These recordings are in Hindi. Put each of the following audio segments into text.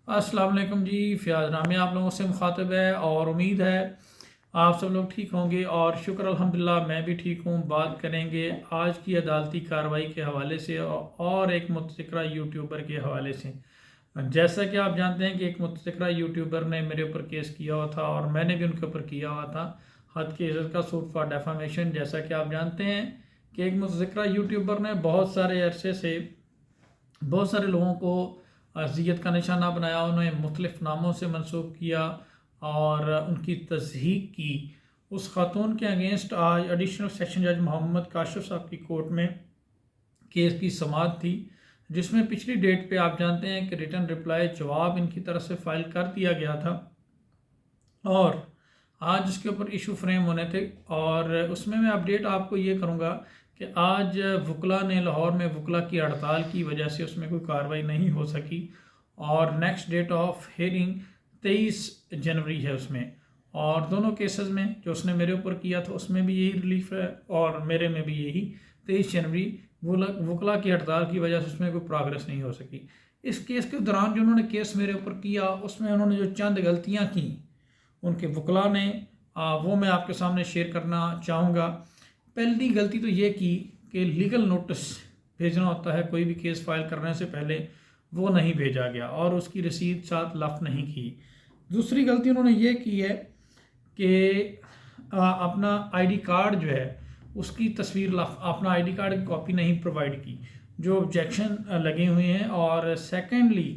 अस्सलाम वालेकुम जी। फ़याज़ नामी आप लोगों से मुखातिब है और उम्मीद है आप सब लोग ठीक होंगे और शुक्र अल्हम्दुलिल्लाह मैं भी ठीक हूँ। बात करेंगे आज की अदालती कार्रवाई के हवाले से और एक मुतज़क्किरा यूट्यूबर के हवाले से। जैसा कि आप जानते हैं कि एक मुतज़क्किरा यूट्यूबर ने मेरे ऊपर केस किया हुआ था और मैंने भी उनके ऊपर किया हुआ था हद की इज़्ज़त का सूट फॉर डेफामेशन। जैसा कि आप जानते हैं कि एक मुतज़क्किरा यूट्यूबर ने बहुत सारे अरसे से बहुत सारे लोगों को अजियत का निशाना बनाया, उन्हें मुख्तलिफ नामों से मंसूब किया और उनकी तज़हीक की। उस खातून के अगेंस्ट आज एडिशनल सेशन जज मोहम्मद काशिफ साहब की कोर्ट में केस की समाअत थी, जिसमें पिछली डेट पे आप जानते हैं कि रिटर्न रिप्लाई जवाब इनकी तरफ से फ़ाइल कर दिया गया था और आज उसके ऊपर इशू फ्रेम होने थे। और उसमें मैं अपडेट आपको ये करूँगा कि आज वकला ने लाहौर में वकला की हड़ताल की वजह से उसमें कोई कार्रवाई नहीं हो सकी और नेक्स्ट डेट ऑफ हियरिंग 23 जनवरी है उसमें। और दोनों केसेस में जो उसने मेरे ऊपर किया था उसमें भी यही रिलीफ है और मेरे में भी यही 23 जनवरी वकला की हड़ताल की वजह से उसमें कोई प्रोग्रेस नहीं हो सकी। इस केस के दौरान जो उन्होंने केस मेरे ऊपर किया उसमें उन्होंने जो चंद गलतियाँ की उनके वकला ने, वो मैं आपके सामने शेयर करना चाहूँगा। पहली गलती तो ये की कि लीगल नोटिस भेजना होता है कोई भी केस फाइल करने से पहले, वो नहीं भेजा गया और उसकी रसीद साथ लफ नहीं की। दूसरी गलती उन्होंने ये की है कि अपना आईडी कार्ड जो है उसकी तस्वीर लफ, अपना आईडी कार्ड की कॉपी नहीं प्रोवाइड की, जो ऑब्जेक्शन लगे हुए हैं। और सेकेंडली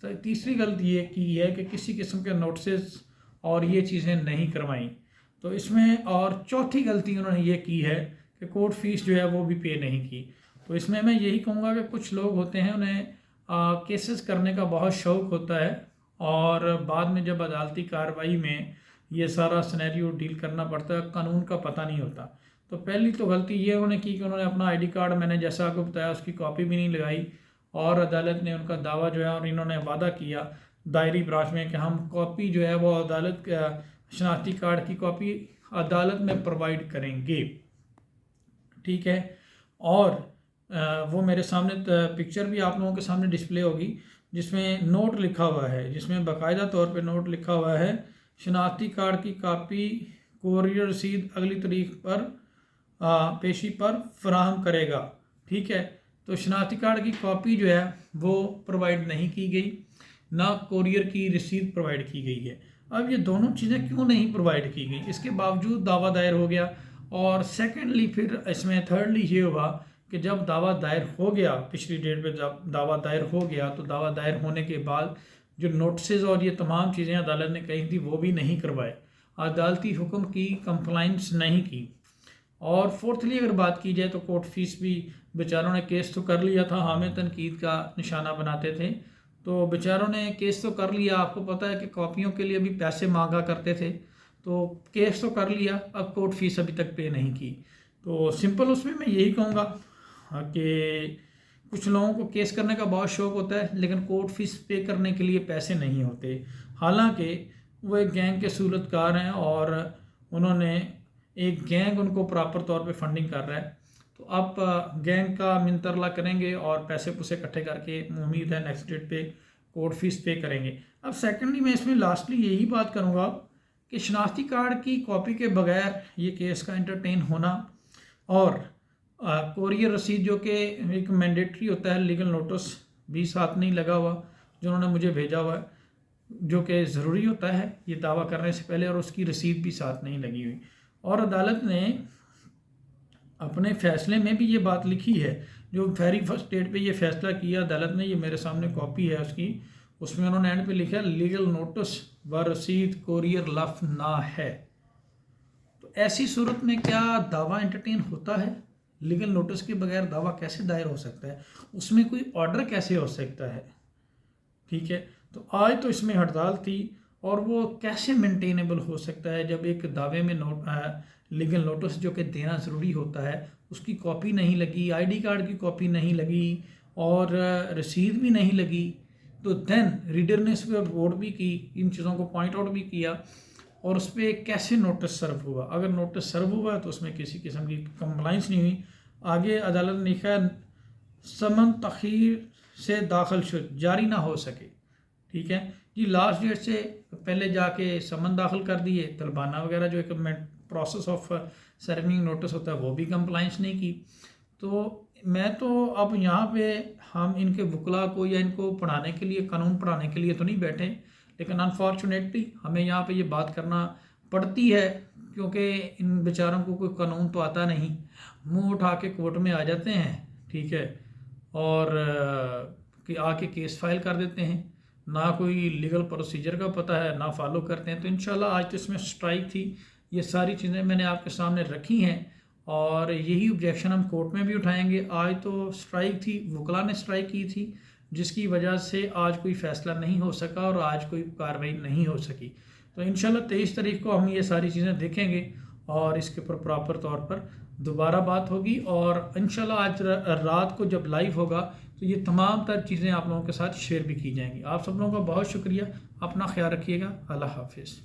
तीसरी गलती ये की है कि किसी किस्म के नोटिस और ये चीज़ें नहीं करवाई। तो इसमें और चौथी गलती उन्होंने ये की है कि कोर्ट फीस जो है वो भी पे नहीं की। तो इसमें मैं यही कहूँगा कि कुछ लोग होते हैं उन्हें केसेस करने का बहुत शौक़ होता है और बाद में जब अदालती कार्रवाई में ये सारा सिनेरियो डील करना पड़ता है, कानून का पता नहीं होता। तो पहली तो गलती ये उन्होंने की कि उन्होंने अपना आईडी कार्ड, मैंने जैसा आपको बताया, उसकी कॉपी भी नहीं लगाई और अदालत ने उनका दावा जो है और इन्होंने वादा किया दायरी ब्रांच में कि हम कॉपी जो है वो अदालत शनाख्ती कार्ड की कॉपी अदालत में प्रोवाइड करेंगे। ठीक है। और वो मेरे सामने पिक्चर भी आप लोगों के सामने डिस्प्ले होगी जिसमें नोट लिखा हुआ है, जिसमें बाकायदा तौर पे नोट लिखा हुआ है शनाख्ती कार्ड की कॉपी कोरियर रसीद अगली तारीख पर पेशी पर फराहम करेगा। ठीक है। तो शनाख्ती कार्ड की कॉपी जो है वो प्रोवाइड नहीं की गई, ना कोरियर की रसीद प्रोवाइड की गई है। अब ये दोनों चीज़ें क्यों नहीं प्रोवाइड की गई, इसके बावजूद दावा दायर हो गया। और सेकेंडली फिर इसमें थर्डली ये हुआ कि जब दावा दायर हो गया, पिछली डेट पे जब दावा दायर हो गया, तो दावा दायर होने के बाद जो नोटिस और ये तमाम चीज़ें अदालत ने कही थी वो भी नहीं करवाए, अदालती हुक्म की कंप्लाइंस नहीं की। और फोर्थली अगर बात की जाए तो कोर्ट फीस भी बेचारों ने केस तो कर लिया था, हमें तनकीद का निशाना बनाते थे, तो बेचारों ने केस तो कर लिया। आपको पता है कि कॉपियों के लिए भी पैसे मांगा करते थे, तो केस तो कर लिया, अब कोर्ट फीस अभी तक पे नहीं की। तो सिंपल उसमें मैं यही कहूँगा कि कुछ लोगों को केस करने का बहुत शौक़ होता है लेकिन कोर्ट फीस पे करने के लिए पैसे नहीं होते। हालांकि वो एक गैंग के सूरतकार हैं और उन्होंने एक गैंग उनको प्रॉपर तौर पे फंडिंग कर रहा है, तो आप गैंग का मिनतरला करेंगे और पैसे पुसे इकट्ठे करके उम्मीद है नेक्स्ट डेट पे कोर्ट फीस पे करेंगे। अब सेकेंडली मैं इसमें लास्टली यही बात करूँगा कि शनाख्ती कार्ड की कॉपी के बगैर ये केस का एंटरटेन होना और कोरियर रसीद जो कि एक मैंडेटरी होता है, लीगल नोटिस भी साथ नहीं लगा हुआ जो उन्होंने मुझे भेजा हुआ है, जो कि ज़रूरी होता है ये दावा करने से पहले, और उसकी रसीद भी साथ नहीं लगी हुई। और अदालत ने अपने फ़ैसले में भी ये बात लिखी है, जो वेरी फर्स्ट डेट पे ये फ़ैसला किया अदालत ने, ये मेरे सामने कॉपी है उसकी, उसमें उन्होंने एंड पे लिखा लीगल नोटिस व रसीद कोरियर लफ ना है। तो ऐसी सूरत में क्या दावा एंटरटेन होता है? लीगल नोटिस के बगैर दावा कैसे दायर हो सकता है? उसमें कोई ऑर्डर कैसे हो सकता है? ठीक है। तो आज तो इसमें हड़ताल थी और वो कैसे मेंटेनेबल हो सकता है जब एक दावे में लीगल नोटिस जो कि देना ज़रूरी होता है उसकी कॉपी नहीं लगी, आईडी कार्ड की कॉपी नहीं लगी और रसीद भी नहीं लगी। तो देन रीडर ने इस पर गौर भी की, इन चीज़ों को पॉइंट आउट भी किया और उस पर कैसे नोटिस सर्व हुआ। अगर नोटिस सर्व हुआ तो उसमें किसी किस्म की कंप्लाइंस नहीं हुई। आगे अदालत ने लिखा है समन तखीर से दाखिल शुद जारी ना हो सके। ठीक है जी। लास्ट डेट से पहले जाके समन दाखिल कर दिए, तलबाना वगैरह जो एक प्रोसेस ऑफ सर्विंग नोटिस होता है वो भी कंप्लाइंस नहीं की। तो मैं तो अब यहाँ पे हम इनके वकला को या इनको पढ़ाने के लिए, कानून पढ़ाने के लिए तो नहीं बैठे, लेकिन अनफॉर्चुनेटली हमें यहाँ पे ये बात करना पड़ती है, क्योंकि इन बेचारों को कोई कानून तो आता नहीं, मुंह उठा के कोर्ट में आ जाते हैं, ठीक है, और कि आके केस फाइल कर देते हैं, ना कोई लीगल प्रोसीजर का पता है, ना फॉलो करते हैं। तो इंशाल्लाह आज तो इसमें स्ट्राइक थी, ये सारी चीज़ें मैंने आपके सामने रखी हैं और यही ऑब्जेक्शन हम कोर्ट में भी उठाएंगे। आज तो स्ट्राइक थी, वकला ने स्ट्राइक की थी, जिसकी वजह से आज कोई फ़ैसला नहीं हो सका और आज कोई कार्रवाई नहीं हो सकी। तो इंशाल्लाह 23 तारीख को हम ये सारी चीज़ें देखेंगे और इसके ऊपर प्रॉपर तौर पर दोबारा बात होगी। और इंशाल्लाह आज रात को जब लाइव होगा तो ये तमाम तर चीज़ें आप लोगों के साथ शेयर भी की जाएंगी। आप सब लोगों का बहुत शुक्रिया, अपना ख्याल रखिएगा, अल्लाह हाफिज़।